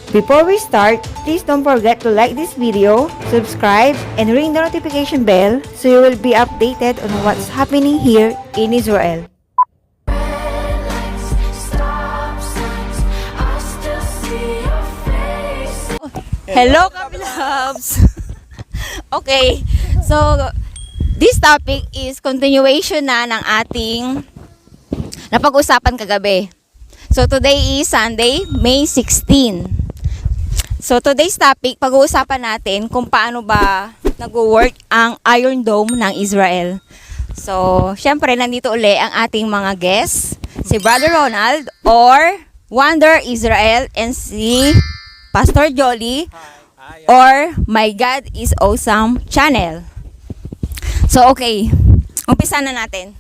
Before we start, please don't forget to like this video, subscribe, and ring the notification bell so you will be updated on what's happening here in Israel. Hello, Kabilabs! Okay, so this topic is continuation na ng ating napag-usapan kagabi. So today is Sunday, May 16. So today's topic, pag-uusapan natin kung paano ba nag-work ang Iron Dome ng Israel. So, syempre, nandito uli ang ating mga guests, si Brother Ronald or JUANder Israel and si Pastor Jolly or My God is Awesome channel. So, okay. Umpisa na natin.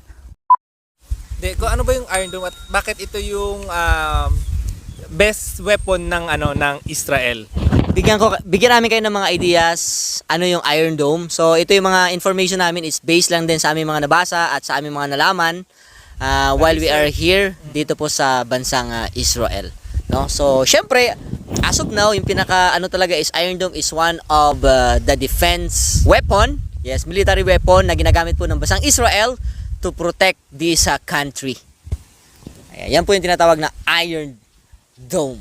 Kung ano ba yung Iron Dome at bakit ito yung best weapon ng Israel? Bigyan namin kayo ng mga ideas ano yung Iron Dome. So ito yung mga information namin is based lang din sa aming mga nabasa at sa aming mga nalaman while we are here dito po sa bansang Israel. No? So syempre as of now yung pinaka talaga is Iron Dome is one of the defense weapon. Yes, military weapon na ginagamit po ng bansang Israel to protect this country. Ayan, yan po yung tinatawag na Iron Dome.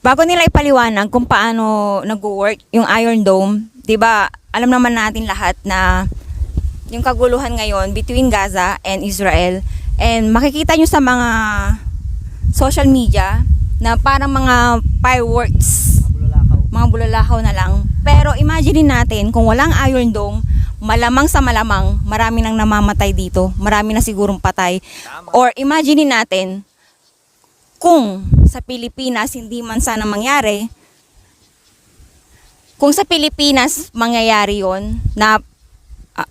Bago nila ipaliwanag kung paano nag-work yung Iron Dome, 'di ba? Alam naman natin lahat na yung kaguluhan ngayon between Gaza and Israel, and makikita nyo sa mga social media na parang mga fireworks, mga bulalakaw na lang. Pero imagine natin kung walang Iron Dome, malamang sa malamang marami nang namamatay dito, marami na sigurong patay. Or imagine natin kung sa Pilipinas hindi man sana mangyari, kung sa Pilipinas mangyayari yon na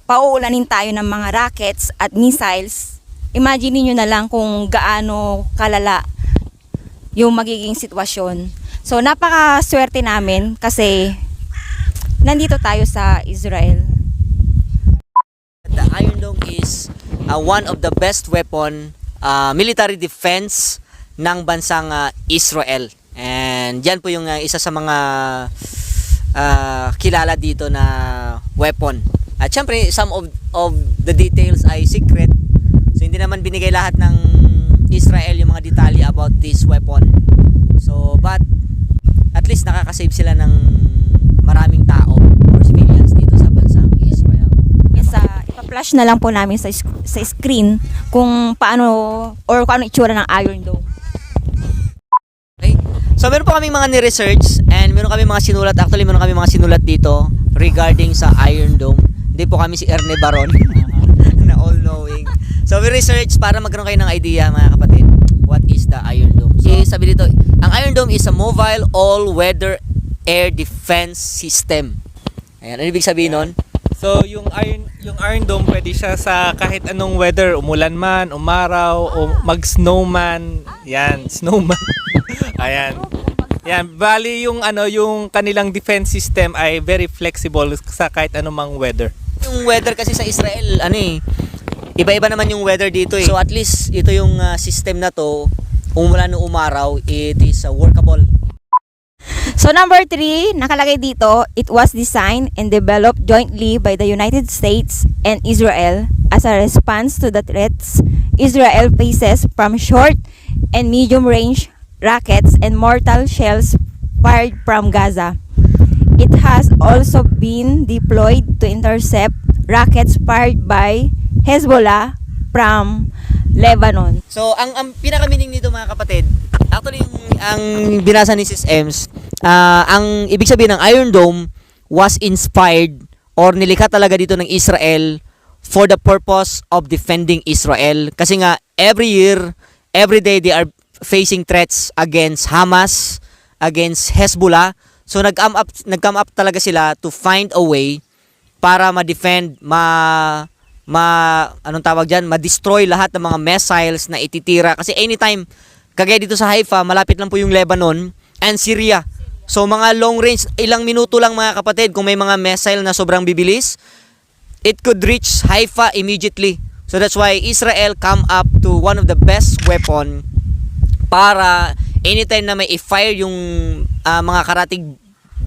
pauulanin tayo ng mga rockets at missiles, imagine niyo na lang kung gaano kalala yung magiging sitwasyon. So napakaswerte namin kasi nandito tayo sa Israel. The Iron Dome is one of the best weapon military defense ng bansang Israel. And yan po yung isa sa mga kilala dito na weapon. At syempre, some of the details ay secret. So hindi naman binigay lahat ng Israel yung mga detalye about this weapon. So, but at least nakakasave sila ng maraming tao or civilians dito sa bansang Israel. Yes, ipa-flash na lang po namin sa screen kung paano or kung ano itsura ng Iron Dome. So meron po kaming mga ni-research and meron kami mga sinulat. Actually meron kami mga sinulat dito regarding sa Iron Dome. Hindi po kami si Erne Baron na all-knowing. So we research para magkaroon kayo ng idea mga kapatid. What is the Iron Dome? So sabi dito, ang Iron Dome is a mobile all-weather air defense system. Ayan, ano ibig sabihin nun? So yung Iron Dome pwede siya sa kahit anong weather, umulan man, umaraw, o mag-snowman. Yan, snowman. Ayan. Yan, bali yung yung kanilang defense system ay very flexible sa kahit anumang weather. Yung weather kasi sa Israel, iba-iba naman yung weather dito eh. So at least ito yung system na to, umulan o umaraw, it is workable. So number 3, nakalagay dito, it was designed and developed jointly by the United States and Israel as a response to the threats Israel faces from short and medium range rockets and mortar shells fired from Gaza. It has also been deployed to intercept rockets fired by Hezbollah from Lebanon. So ang pinaka-meaning nito mga kapatid, actually ang binasa ni Sis Ems, ang ibig sabihin ng Iron Dome was inspired or nilikha talaga dito ng Israel for the purpose of defending Israel. Kasi nga every year, every day they are facing threats against Hamas, against Hezbollah. So nag-come up talaga sila to find a way para ma-defend, ma-destroy lahat ng mga missiles na ititira. Kasi anytime, kagaya dito sa Haifa, malapit lang po yung Lebanon and Syria. So mga long range, ilang minuto lang mga kapatid, kung may mga missile na sobrang bibilis, it could reach Haifa immediately. So that's why Israel come up to one of the best weapon para anytime na may i-fire yung mga karatig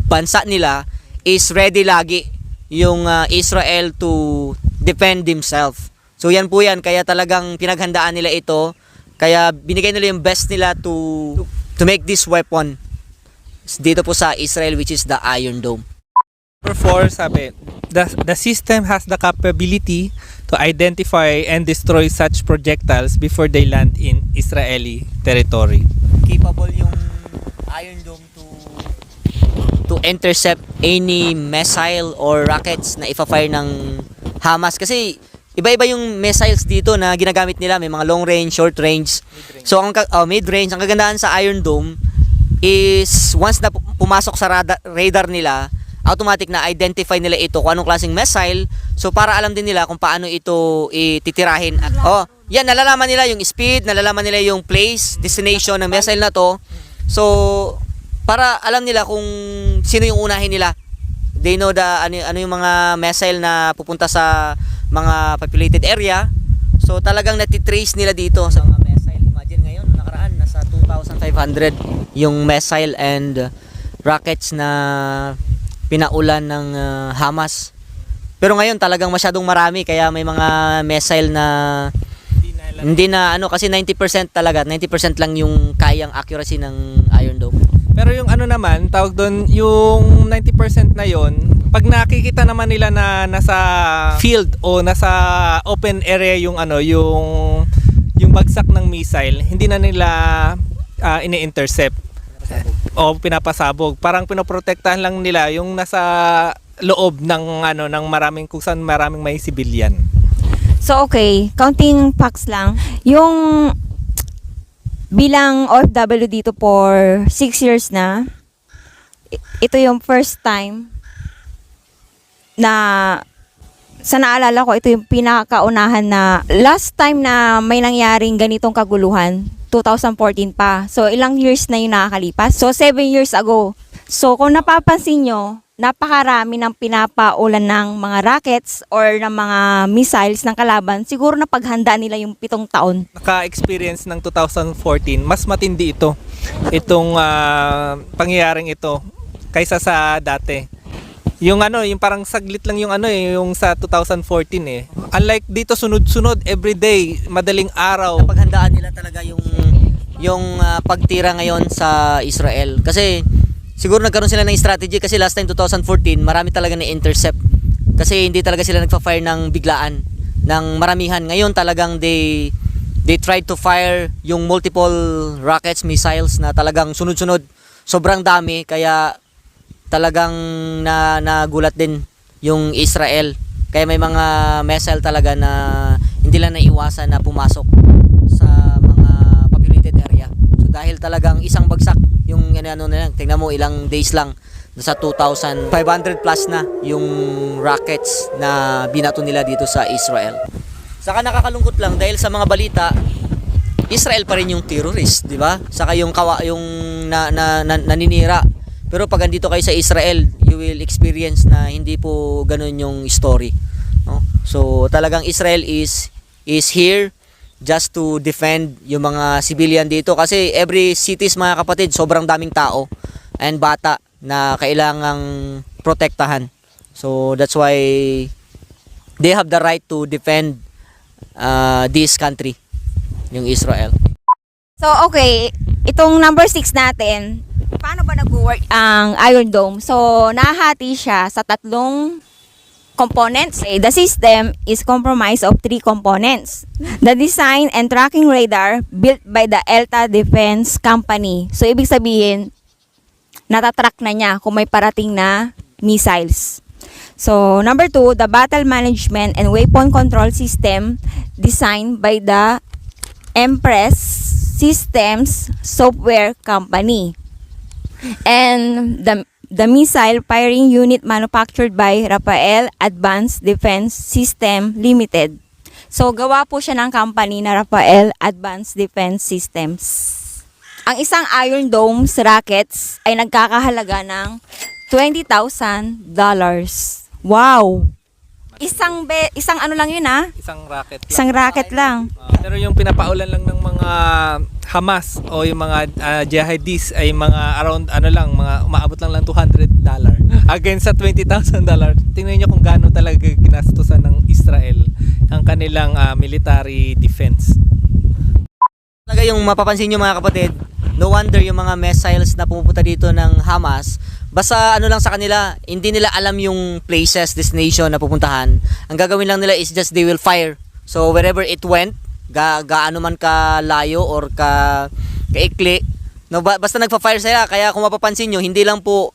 bansa nila, is ready lagi yung Israel to defend themselves. So yan po yan, kaya talagang pinaghandaan nila ito, kaya binigay nila yung best nila to make this weapon dito po sa Israel, which is the Iron Dome. Number 4, sabi, the system has the capability to identify and destroy such projectiles before they land in Israeli territory. Capable yung Iron Dome to intercept any missile or rockets na ifa-fire ng Hamas. Kasi iba-iba yung missiles dito na ginagamit nila. May mga long range, short range. So mid-range. Ang kagandahan sa Iron Dome is once na pumasok sa radar nila, automatic na identify nila ito kung anong klaseng missile. So para alam din nila kung paano ito ititirahin. Yan, nalalaman nila yung speed, nalalaman nila yung place, destination ng missile na to. So para alam nila kung sino yung unahin nila. They know ano yung mga missile na pupunta sa mga populated area. So talagang natitrace nila dito sa mga missile. Imagine ngayon, nakaraan, nasa 2,500 yung missile and rockets na pinaulan ng Hamas. Pero ngayon talagang masyadong marami, kaya may mga missile na hindi na kasi 90% talaga, 90% lang yung kayang accuracy ng Iron Dome. Pero yung ano naman, tawag doon, yung 90% na yon, pag nakikita naman nila na nasa field o nasa open area yung yung bagsak ng missile, hindi na nila ini-intercept o pinapasabog. Parang pinoprotektahan lang nila yung nasa loob ng ng maraming, kung saan maraming may civilian. So okay, counting facts lang. Yung bilang OFW dito for 6 years na, ito yung first time na sa naalala ko, ito yung pinakaunahan na last time na may nangyaring ganitong kaguluhan, 2014 pa. So ilang years na yung nakakalipas? So 7 years ago. So kung napapansin nyo, napakarami ng pinapaulan ng mga rockets or ng mga missiles ng kalaban. Siguro na paghanda nila yung 7 taon. Naka-experience ng 2014, mas matindi ito. Itong pangyayaring ito kaysa sa dati. Yung yung parang saglit lang yung yung sa 2014 eh. Unlike dito, sunod-sunod everyday, madaling araw. Paghandaan nila talaga yung pagtira ngayon sa Israel. Kasi siguro nagkaroon sila ng strategy, kasi last time 2014, marami talaga na intercept. Kasi hindi talaga sila nagfa-fire ng biglaan, ng maramihan. Ngayon talagang they tried to fire yung multiple rockets, missiles na talagang sunod-sunod. Sobrang dami, kaya talagang nagulat din yung Israel. Kaya may mga missile talaga na hindi lang naiwasan na pumasok sa mga populated area. So dahil talagang isang bagsak yung tingnan mo, ilang days lang, nasa 2,500 plus na yung rockets na binato nila dito sa Israel. Saka nakakalungkot lang dahil sa mga balita, Israel pa rin yung terrorist, di ba? Saka yung naninira. Pero pag andito kayo sa Israel, you will experience na hindi po ganun yung story. No? So talagang Israel is here just to defend yung mga civilian dito, kasi every cities, mga kapatid, sobrang daming tao and bata na kailangang protektahan. So that's why they have the right to defend this country, yung Israel. So okay, itong number 6 natin, paano ba nag-work ang Iron Dome? So nahati siya sa 3 components. The system is comprised of 3 components. The design and tracking radar built by the ELTA Defense Company. So ibig sabihin, natatrack na niya kung may parating na missiles. So number 2, the battle management and weapon control system designed by the Empress Systems Software Company. And the missile firing unit manufactured by Rafael Advanced Defense System Limited. So gawa po siya ng company na Rafael Advanced Defense Systems. Ang isang Iron Dome rockets ay nagkakahalaga ng $20,000. Wow! isang ano lang yun Isang rocket lang. Isang racket lang. Pero yung pinapaulan lang ng mga Hamas o yung mga jihadis ay mga around mga umaabot lang $200 against sa $20,000. Tingnan niyo kung gaano talaga ginastusan ng Israel ang kanilang military defense. Talaga yung mapapansin nyo mga kapatid, no wonder yung mga missiles na pumupunta dito ng Hamas, basta ano lang sa kanila, hindi nila alam yung places, destination na pupuntahan. Ang gagawin lang nila is just they will fire. So wherever it went, gaano man ka layo or kaikli, no, basta nagpa-fire sila. Kaya kung mapapansin nyo, hindi lang po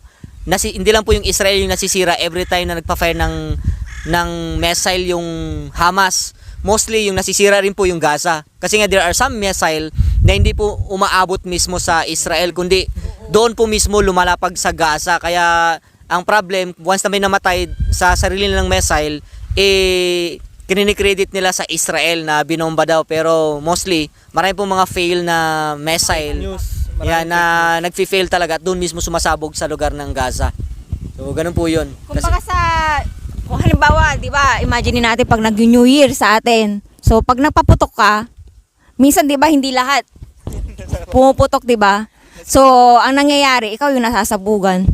yung Israel yung nasisira every time na nagpa-fire ng missile yung Hamas. Mostly yung nasisira rin po yung Gaza. Kasi nga there are some missile na hindi po umaabot mismo sa Israel, kundi doon po mismo lumalapag sa Gaza. Kaya ang problem, once na may namatay sa sarili nilang missile, kininikredit nila sa Israel na binomba daw. Pero mostly, marami pong mga fail na missile na nagfi-fail talaga at doon mismo sumasabog sa lugar ng Gaza. So ganun po yun. Kumbaga kung halimbawa, di ba, imagine natin pag nag-New Year sa atin. So, pag nagpaputok ka, minsan, di ba, hindi lahat pumuputok, di ba? So, ang nangyayari, ikaw yung nasasabugan.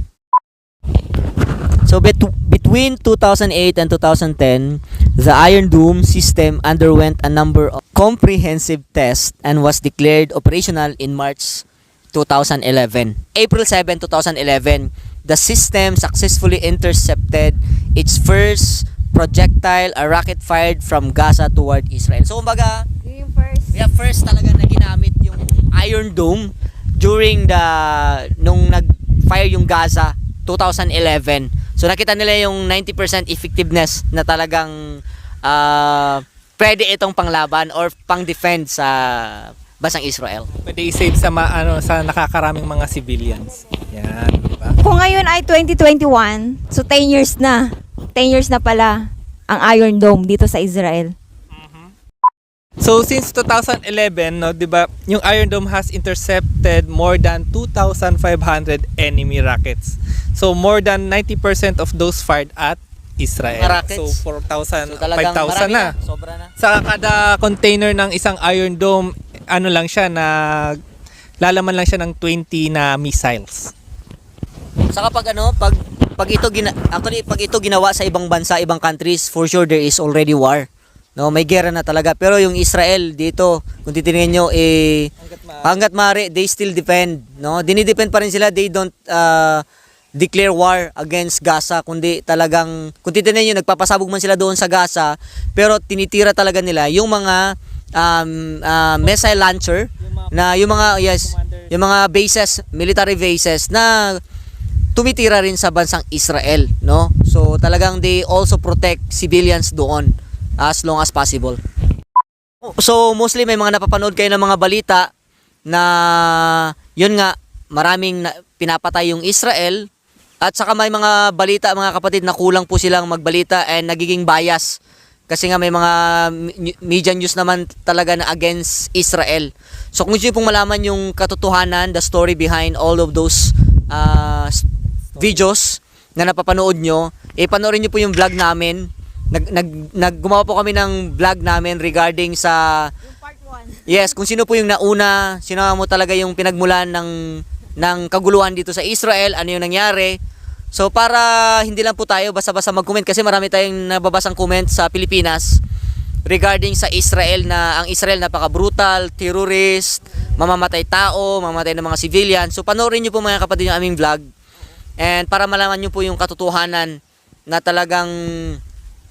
So, between 2008 and 2010, the Iron Dome system underwent a number of comprehensive tests and was declared operational in March 2011. April 7, 2011, the system successfully intercepted its first projectile, a rocket fired from Gaza toward Israel. So, kumbaga, Yung first. first talaga na ginamit yung Iron Dome during nung nag-fire yung Gaza 2011. So, nakita nila yung 90% effectiveness na talagang pwede itong panglaban or pang-defend sa bansang Israel. Pwede i-save sa sa nakakaraming mga civilians. Yan, diba? Kung ngayon ay 2021, so 10 years na. 10 years na pala ang Iron Dome dito sa Israel. So since 2011, no, 'di ba, yung Iron Dome has intercepted more than 2,500 enemy rockets. So more than 90% of those fired at Israel. Rockets. So 4,000, So, talagang 5,000 marami na. Sobra na. Sa kada container ng isang Iron Dome, lang siya lalaman lang siya ng 20 na missiles. Saka pag ito ginawa sa ibang bansa, ibang countries, for sure there is already war. No, may gera na talaga. Pero yung Israel dito, kung titingnan nyo, hanggat maaari, they still defend. No? Dinidepend pa rin sila. They don't declare war against Gaza, kundi talagang, kung titingnan nyo, nagpapasabog man sila doon sa Gaza, pero tinitira talaga nila yung mga missile launcher, yung mga bases, military bases na tumitira rin sa bansang Israel, no? So talagang they also protect civilians doon as long as possible. So mostly may mga napapanood kayo ng mga balita na yun nga, maraming pinapatay yung Israel, at saka may mga balita, mga kapatid, na kulang po silang magbalita and nagiging bias. Kasi nga may mga media news naman talaga na against Israel. So kung gusto nyo pong malaman yung katotohanan, the story behind all of those videos na napapanood nyo, panoorin nyo po yung vlog namin. Gumawa po kami ng vlog namin regarding sa Yung part 1. yes, kung sino po yung nauna, sino mo talaga yung pinagmulan ng kaguluhan dito sa Israel, ano yung nangyari. So para hindi lang po tayo basta-basta mag-comment, kasi marami tayong nababasang comment sa Pilipinas regarding sa Israel, na ang Israel napaka-brutal, terrorist, mamamatay tao, mamamatay ng mga civilian. So panoorin niyo po mga kapatid yung aming vlog, and para malaman niyo po yung katotohanan na talagang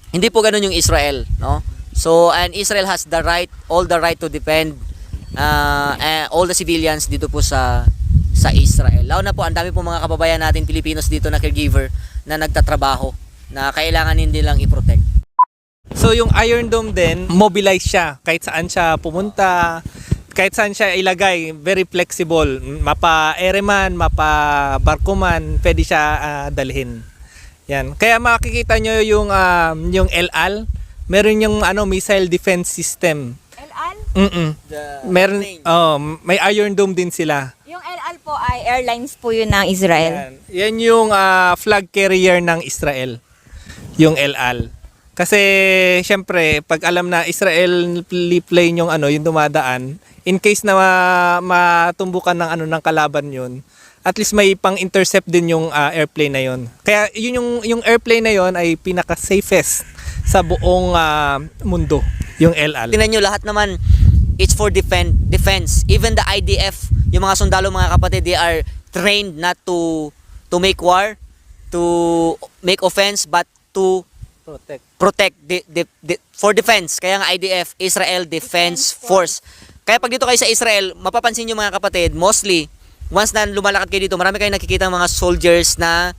hindi po ganoon yung Israel, no? So and Israel has all the right to defend all the civilians dito po sa Israel. Lalo na po, ang dami po mga kababayan natin Pilipinos dito na caregiver na nagtatrabaho, na kailangan hindi lang i-protect. So yung Iron Dome din, mobilize siya kahit saan siya pumunta, kahit saan siya ilagay, very flexible. Mapa-ere man, mapa-barko man, pwede siya dalhin. Yan. Kaya makikita nyo yung LL, meron yung missile defense system. LL? Meron, may Iron Dome din sila. Yung LL po ay airlines po yun ng Israel. Yan yung flag carrier ng Israel, yung LL. Kasi syempre, pag alam na Israel plane yung yung dumadaan, in case na matumbukan ng ng kalaban yun, at least may pang-intercept din yung airplane na yun. Kaya yun yung airplane na yun ay pinaka-safest sa buong mundo, yung El Al. Tingnan nyo, lahat naman, it's for defense. Even the IDF, yung mga sundalo, mga kapatid, they are trained not to make war, to make offense, but to protect for defense. Kaya nga IDF, Israel Defense Force. Kaya pag dito kayo sa Israel, mapapansin nyo mga kapatid, mostly, once na lumalakad kayo dito, marami kayong nakikita ng mga soldiers na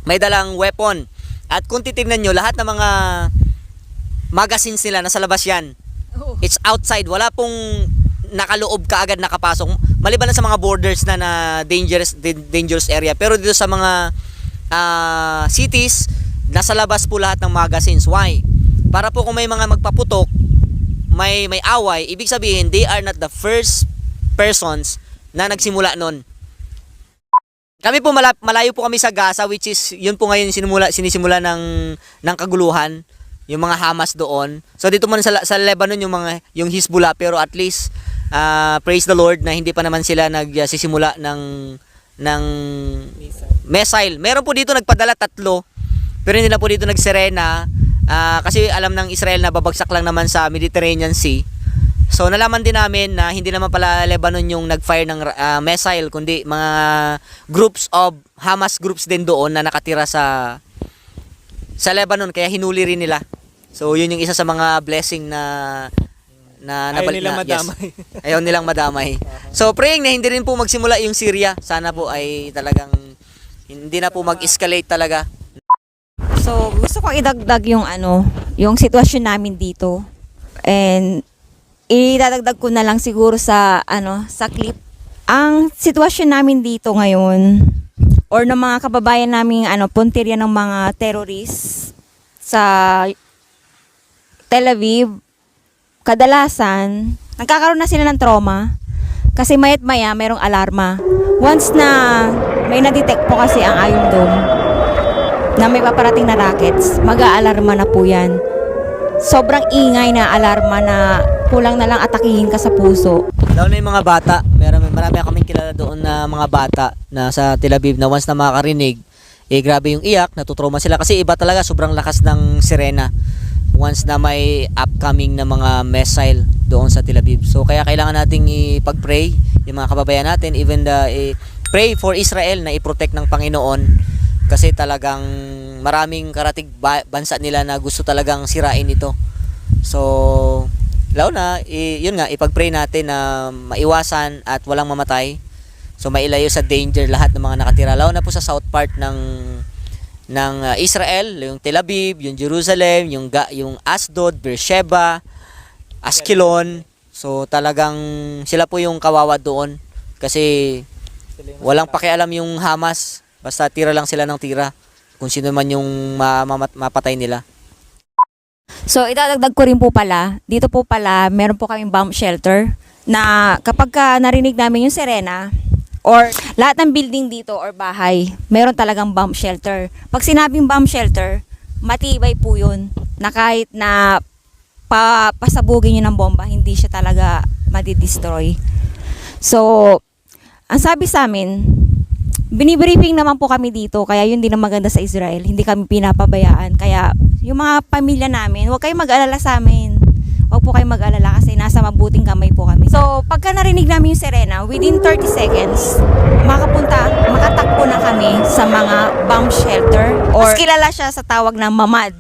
may dalang weapon. At kung titignan nyo, lahat ng mga magazines nila, nasa labas yan. It's outside. Wala pong nakaloob ka agad nakapasok. Maliban na sa mga borders na dangerous area. Pero dito sa mga cities, nasa labas po lahat ng magazines. Why? Para po kung may mga magpaputok, may away, ibig sabihin, they are not the first persons na nagsimula nun. Kami po malayo po kami sa Gaza, which is yun po ngayon sinisimula ng kaguluhan, yung mga Hamas doon. So dito man sa Lebanon yung Hezbollah, pero at least praise the Lord na hindi pa naman sila nagsisimula ng missile. Meron po dito nagpadala 3, pero hindi na po dito nagserena kasi alam ng Israel na babagsak lang naman sa Mediterranean Sea. So nalaman din namin na hindi naman pala Lebanon yung nagfire ng missile, kundi mga groups of Hamas groups din doon na nakatira sa Lebanon, kaya hinuli rin nila. So yun yung isa sa mga blessing na ayaw nilang madamay. Yes, ayaw nilang madamay. So praying na hindi rin po magsimula yung Syria. Sana po ay talagang hindi na po mag-escalate talaga. So, gusto kong idagdag yung sitwasyon namin dito. And idadagdag ko na lang siguro sa clip. Ang sitwasyon namin dito ngayon or ng mga kababayan namin puntirya ng mga terrorists sa Tel Aviv, kadalasan nagkakaroon na sila ng trauma kasi mayat maya merong alarma. Once na may na-detect po kasi ang Iron Dome na may paparating na rockets, mag-aalarma na po yan. Sobrang ingay na alarma na kulang na lang atakihin ka sa puso. Lalo na yung mga bata, marami kaming kilala doon na mga bata na sa Tel Aviv na once na makakarinig, grabe yung iyak, natutrauma sila kasi iba talaga, sobrang lakas ng sirena once na may upcoming na mga missile doon sa Tel Aviv. So kaya kailangan nating ipag-pray yung mga kababayan natin, even pray for Israel na i-protect ng Panginoon. Kasi talagang maraming karatig bansa nila na gusto talagang sirain ito. So, lalo na, yun nga, ipag-pray natin na maiwasan at walang mamatay. So, mailayo sa danger lahat ng mga nakatira. Lalo na po sa south part ng Israel, yung Tel Aviv, yung Jerusalem, yung Asdod, Beersheba, Askelon. So, talagang sila po yung kawawa doon. Kasi walang pakialam yung Hamas. Basta tira lang sila ng tira kung sino man yung mapatay nila. So, idadagdag ko rin po pala, dito po pala, meron po kaming bomb shelter na kapag narinig namin yung sirena or lahat ng building dito or bahay, meron talagang bomb shelter. Pag sinabing bomb shelter, matibay po yun na kahit na pasabugin nyo ng bomba, hindi siya talaga madidestroy. So, ang sabi sa amin, binibriefing naman po kami dito, kaya yun din ang maganda sa Israel. Hindi kami pinapabayaan. Kaya yung mga pamilya namin, huwag kayong mag-alala sa amin. Huwag po kayong mag-alala kasi nasa mabuting kamay po kami. So, pagka narinig namin yung sirena, within 30 seconds, makatakbo na kami sa mga bomb shelter. Or, mas kilala siya sa tawag ng mamad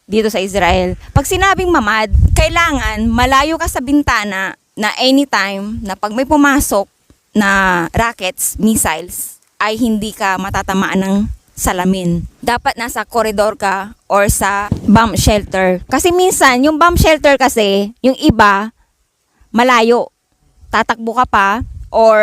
dito sa Israel. Pag sinabing mamad, kailangan malayo ka sa bintana na anytime na pag may pumasok na rockets, missiles, ay hindi ka matatamaan ng salamin. Dapat nasa koridor ka or sa bomb shelter. Kasi minsan, yung bomb shelter kasi, yung iba, malayo. Tatakbo ka pa or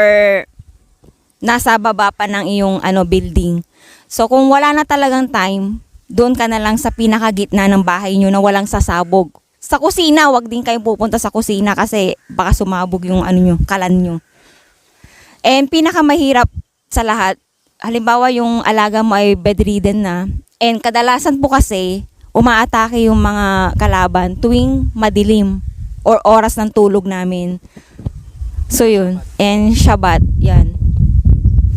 nasa baba pa ng iyong building. So kung wala na talagang time, doon ka na lang sa pinakagitna ng bahay nyo na walang sasabog. Sa kusina, wag din kayong pupunta sa kusina kasi baka sumabog yung kalan nyo. And pinakamahirap sa lahat, halimbawa yung alaga mo ay bedridden na, and kadalasan po kasi, umaatake yung mga kalaban tuwing madilim or oras ng tulog namin. So yun, and Shabbat, yan.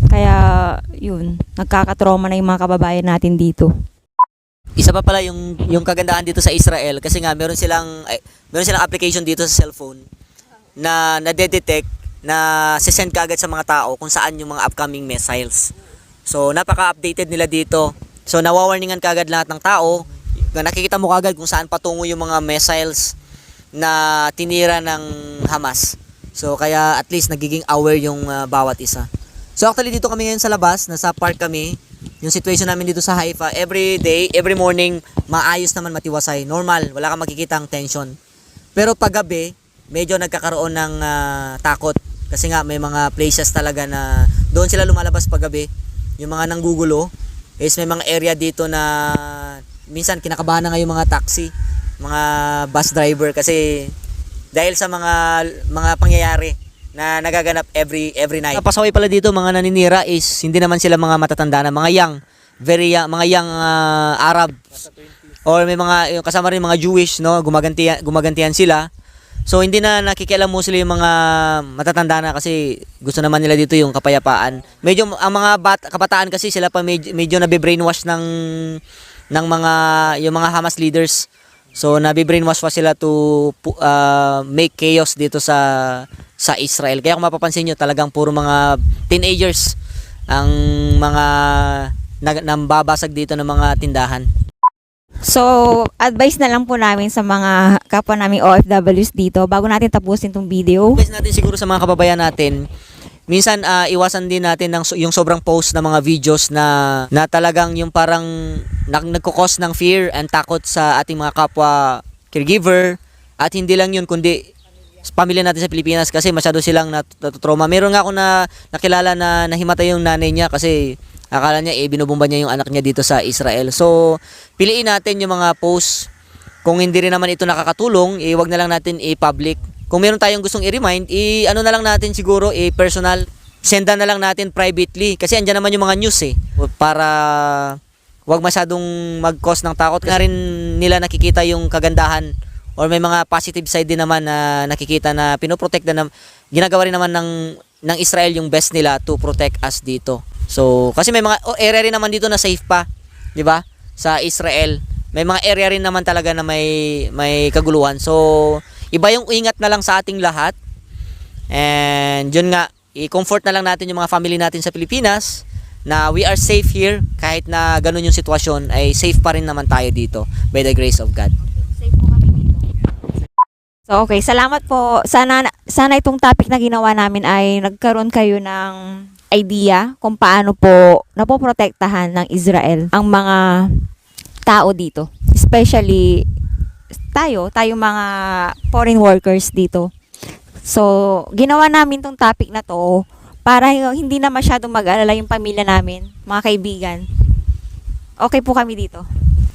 Kaya yun, nagkakatrauma na yung mga kababayan natin dito. Isa pa pala yung kagandahan dito sa Israel kasi nga meron silang application dito sa cellphone na nade-detect na sisend kaagad sa mga tao kung saan yung mga upcoming missiles. So napaka-updated nila dito. So nawawarningan kaagad lahat ng tao. Nakikita mo kaagad kung saan patungo yung mga missiles na tinira ng Hamas. So kaya at least nagiging aware yung bawat isa. So actually dito kami ngayon sa labas, nasa park kami. Yung situation namin dito sa Haifa, every day, every morning, maayos naman, matiwasay. Normal, wala kang makikita ang tension. Pero paggabi, medyo nagkakaroon ng takot. Kasi nga may mga places talaga na doon sila lumalabas paggabi. Yung mga nanggugulo, is may mga area dito na minsan kinakabahan na nga yung mga taxi, mga bus driver kasi dahil sa mga pangyayari na nagaganap every night. Pasaway pala dito mga naninira is hindi naman sila mga matatanda na mga young, very young, mga young Arab or may mga kasama rin mga Jewish, no, gumagantihan sila. So hindi na nakikialam mo sila yung mga matatanda na kasi gusto naman nila dito yung kapayapaan. Medyo ang mga kabataan kasi sila pa medyo nabe-brainwash ng mga yung mga Hamas leaders. So nabe-brainwash pa sila to make chaos dito sa Israel. Kaya kung mapapansin nyo, talagang puro mga teenagers ang mga nambabasag dito ng mga tindahan. So, advice na lang po namin sa mga kapwa naming OFWs dito bago natin tapusin tong video. Advice natin siguro sa mga kababayan natin, minsan iwasan din natin yung sobrang post na mga videos na talagang yung parang nagkukos ng fear and takot sa ating mga kapwa caregiver. At hindi lang yun, kundi pamilya natin sa Pilipinas kasi masyado silang natutrauma. Meron nga ako na nakilala na nahimatay yung nanay niya kasi akala niya binubomba niya yung anak niya dito sa Israel. So, piliin natin yung mga posts. Kung hindi rin naman ito nakakatulong, wag na lang natin i-public. Kung meron tayong gustong i-remind, ano na lang natin siguro, personal. Sendan na lang natin privately. Kasi andyan naman yung mga news para wag masyadong mag-cause ng takot. Nga rin nila nakikita yung kagandahan or may mga positive side din naman na nakikita na pinoprotekta na ginagawa rin naman ng Israel yung best nila to protect us dito. So, kasi may mga area rin naman dito na safe pa, 'di ba? Sa Israel, may mga area rin naman talaga na may kaguluhan. So, iba yung ingat na lang sa ating lahat. And yun nga, i-comfort na lang natin yung mga family natin sa Pilipinas na we are safe here kahit na ganun yung sitwasyon ay safe pa rin naman tayo dito by the grace of God. Safe po kami dito. So, okay, salamat po. Sana itong topic na ginawa namin ay nagkaroon kayo ng idea kung paano po napoprotektahan ng Israel ang mga tao dito. Especially tayo mga foreign workers dito. So, ginawa namin tong topic na to para hindi na masyadong mag-alala yung pamilya namin, mga kaibigan. Okay po kami dito.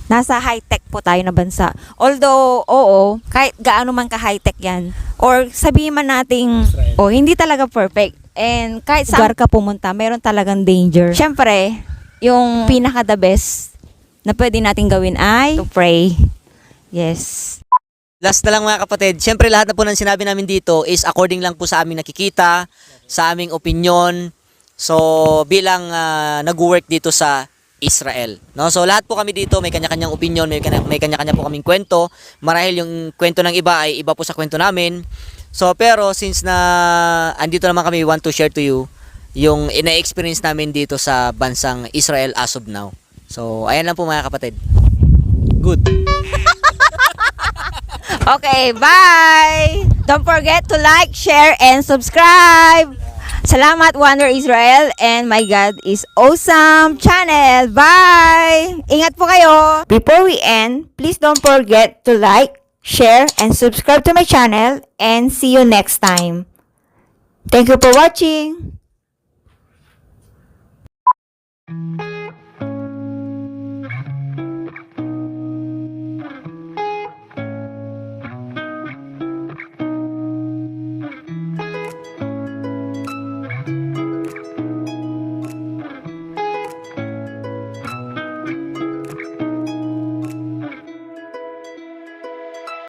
Nasa high-tech po tayo na bansa. Although, oo, kahit gaano man ka-high-tech yan, or sabihin man nating, hindi talaga perfect. And kahit saan lugar ka pumunta, meron talagang danger. Siyempre, yung pinaka-the best na pwede natin gawin ay to pray. Yes. Last na lang mga kapatid, siyempre lahat na po ng sinabi namin dito is according lang po sa aming nakikita, sa aming opinion. So, bilang nag-work dito sa Israel. No? So lahat po kami dito may kanya-kanyang opinion, may kanya-kanya po kaming kwento. Marahil yung kwento ng iba ay iba po sa kwento namin. So pero since na andito naman kami, we want to share to you yung ina-experience namin dito sa bansang Israel as of now. So ayan lang po mga kapatid. Good. Okay, bye! Don't forget to like, share, and subscribe! Salamat, JUANder Israel, and my God is awesome channel. Bye! Ingat po kayo! Before we end, please don't forget to like, share, and subscribe to my channel, and see you next time. Thank you for watching!